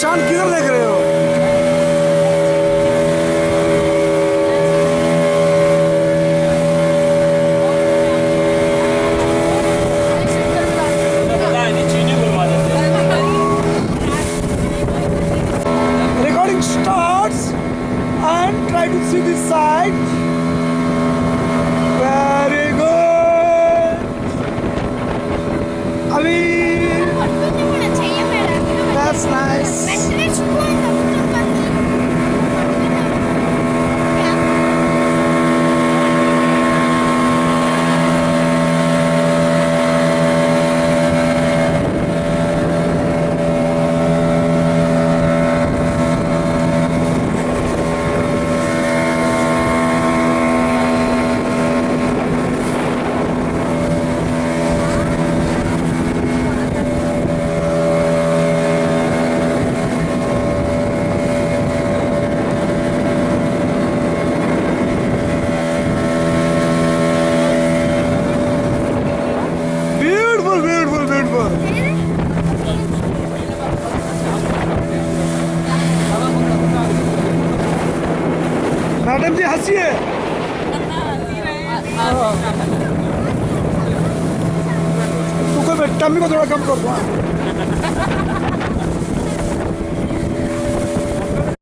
निशान किधर देख रहे हो? Recording starts and try to see this side. Very good. Ali, that's nice. Beautiful, beautiful, beautiful. Madam ji हंसिए। तू को टम्मी को थोड़ा कम कर दो।